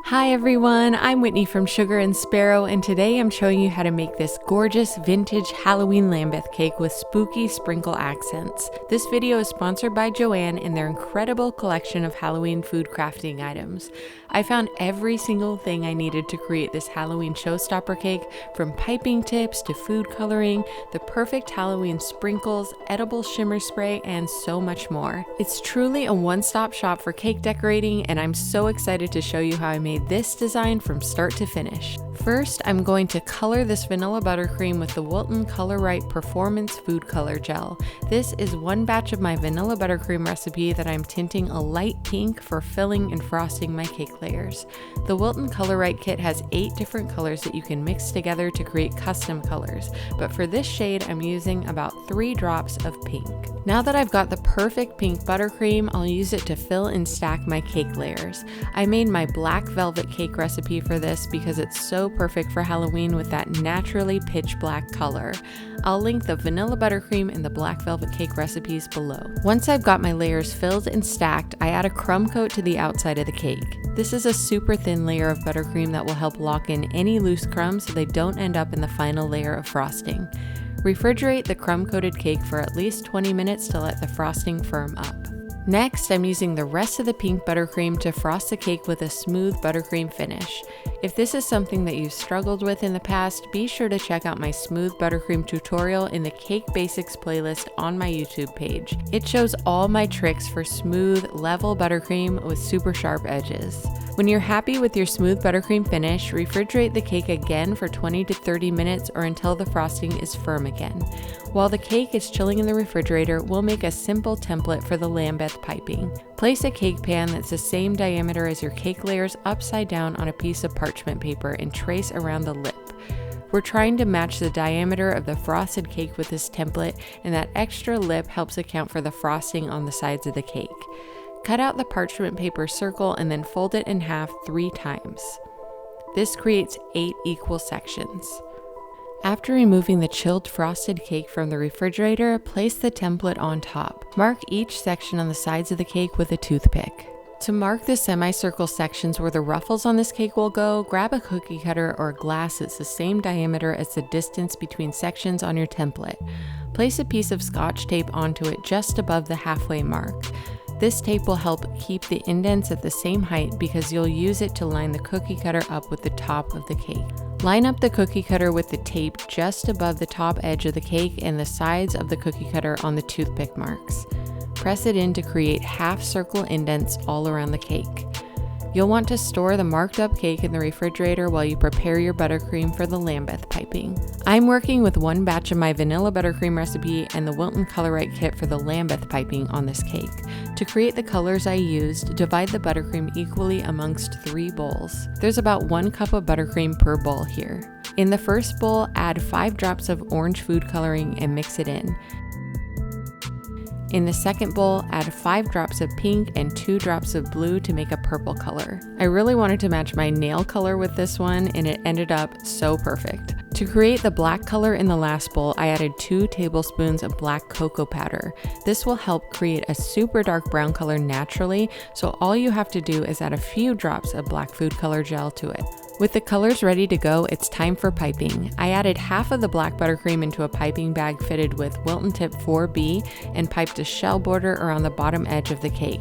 Hi everyone, I'm Whitney from Sugar and Sparrow, and today I'm showing you how to make this gorgeous vintage Halloween Lambeth cake with spooky sprinkle accents. This video is sponsored by Joanne and their incredible collection of Halloween food crafting items. I found every single thing I needed to create this Halloween showstopper cake, from piping tips to food coloring, the perfect Halloween sprinkles, edible shimmer spray, and so much more. It's truly a one-stop shop for cake decorating, and I'm so excited to show you how I made this design from start to finish. First, I'm going to color this vanilla buttercream with the Wilton Color Right Performance Food Color Gel. This is one batch of my vanilla buttercream recipe that I'm tinting a light pink for filling and frosting my cake layers. The Wilton Color Right kit has 8 different colors that you can mix together to create custom colors, but for this shade I'm using about 3 drops of pink. Now that I've got the perfect pink buttercream, I'll use it to fill and stack my cake layers. I made my black velvet cake recipe for this because it's so perfect for Halloween with that naturally pitch black color. I'll link the vanilla buttercream and the black velvet cake recipes below. Once I've got my layers filled and stacked, I add a crumb coat to the outside of the cake. This is a super thin layer of buttercream that will help lock in any loose crumbs so they don't end up in the final layer of frosting. Refrigerate the crumb-coated cake for at least 20 minutes to let the frosting firm up. Next, I'm using the rest of the pink buttercream to frost the cake with a smooth buttercream finish. If this is something that you've struggled with in the past, be sure to check out my smooth buttercream tutorial in the Cake Basics playlist on my YouTube page. It shows all my tricks for smooth, level buttercream with super sharp edges. When you're happy with your smooth buttercream finish, refrigerate the cake again for 20 to 30 minutes or until the frosting is firm again. While the cake is chilling in the refrigerator, we'll make a simple template for the Lambeth Piping. Place a cake pan that's the same diameter as your cake layers upside down on a piece of parchment paper and trace around the lip. We're trying to match the diameter of the frosted cake with this template, and that extra lip helps account for the frosting on the sides of the cake. Cut out the parchment paper circle and then fold it in half 3 times. This creates 8 equal sections. After removing the chilled frosted cake from the refrigerator, place the template on top. Mark each section on the sides of the cake with a toothpick. To mark the semicircle sections where the ruffles on this cake will go, grab a cookie cutter or glass that's the same diameter as the distance between sections on your template. Place a piece of Scotch tape onto it just above the halfway mark. This tape will help keep the indents at the same height because you'll use it to line the cookie cutter up with the top of the cake. Line up the cookie cutter with the tape just above the top edge of the cake and the sides of the cookie cutter on the toothpick marks. Press it in to create half-circle indents all around the cake. You'll want to store the marked up cake in the refrigerator while you prepare your buttercream for the Lambeth Piping. I'm working with one batch of my vanilla buttercream recipe and the Wilton Color Right kit for the Lambeth Piping on this cake. To create the colors I used, divide the buttercream equally amongst 3 bowls. There's about 1 cup of buttercream per bowl here. In the first bowl, add 5 drops of orange food coloring and mix it in. In the second bowl, add 5 drops of pink and 2 drops of blue to make a purple color. I really wanted to match my nail color with this one, and it ended up so perfect. To create the black color in the last bowl, I added 2 tablespoons of black cocoa powder. This will help create a super dark brown color naturally, so all you have to do is add a few drops of black food color gel to it. With the colors ready to go, it's time for piping. I added half of the black buttercream into a piping bag fitted with Wilton Tip 4B and piped a shell border around the bottom edge of the cake.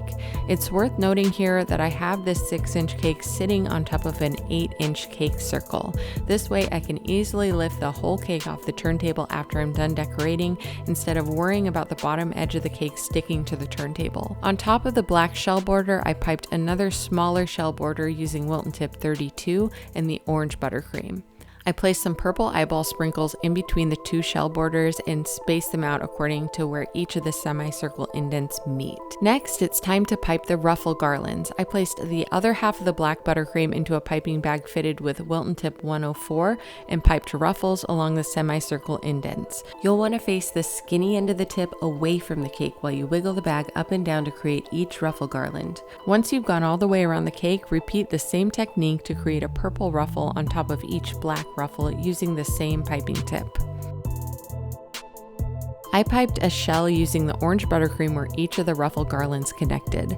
It's worth noting here that I have this 6-inch cake sitting on top of an 8-inch cake circle. This way I can easily lift the whole cake off the turntable after I'm done decorating instead of worrying about the bottom edge of the cake sticking to the turntable. On top of the black shell border, I piped another smaller shell border using Wilton Tip 32 and the orange buttercream. I placed some purple eyeball sprinkles in between the 2 shell borders and spaced them out according to where each of the semicircle indents meet. Next, it's time to pipe the ruffle garlands. I placed the other half of the black buttercream into a piping bag fitted with Wilton Tip 104 and piped ruffles along the semicircle indents. You'll want to face the skinny end of the tip away from the cake while you wiggle the bag up and down to create each ruffle garland. Once you've gone all the way around the cake, repeat the same technique to create a purple ruffle on top of each black ruffle using the same piping tip. I piped a shell using the orange buttercream where each of the ruffle garlands connected.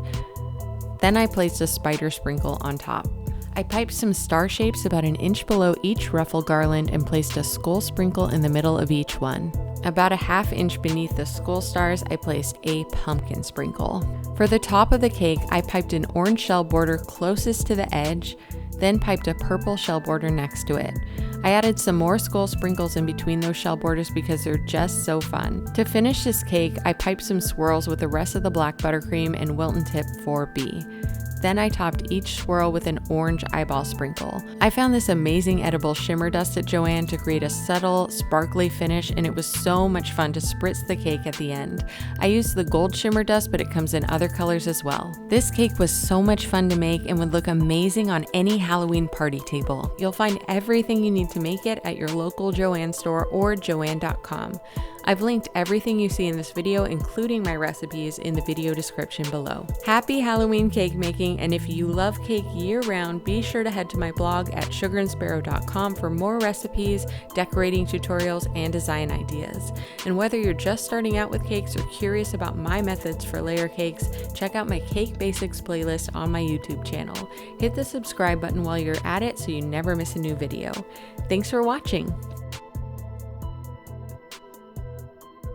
Then I placed a spider sprinkle on top. I piped some star shapes about an inch below each ruffle garland and placed a skull sprinkle in the middle of each one. About a ½ inch beneath the skull stars, I placed a pumpkin sprinkle. For the top of the cake, I piped an orange shell border closest to the edge, then piped a purple shell border next to it. I added some more skull sprinkles in between those shell borders because they're just so fun. To finish this cake, I piped some swirls with the rest of the black buttercream and Wilton Tip 4B. Then I topped each swirl with an orange eyeball sprinkle. I found this amazing edible shimmer dust at Joann to create a subtle, sparkly finish, and it was so much fun to spritz the cake at the end. I used the gold shimmer dust, but it comes in other colors as well. This cake was so much fun to make and would look amazing on any Halloween party table. You'll find everything you need to make it at your local Joann store or joann.com. I've linked everything you see in this video, including my recipes, in the video description below. Happy Halloween cake making, and if you love cake year-round, be sure to head to my blog at sugarandsparrow.com for more recipes, decorating tutorials, and design ideas. And whether you're just starting out with cakes or curious about my methods for layer cakes, check out my Cake Basics playlist on my YouTube channel. Hit the subscribe button while you're at it so you never miss a new video. Thanks for watching!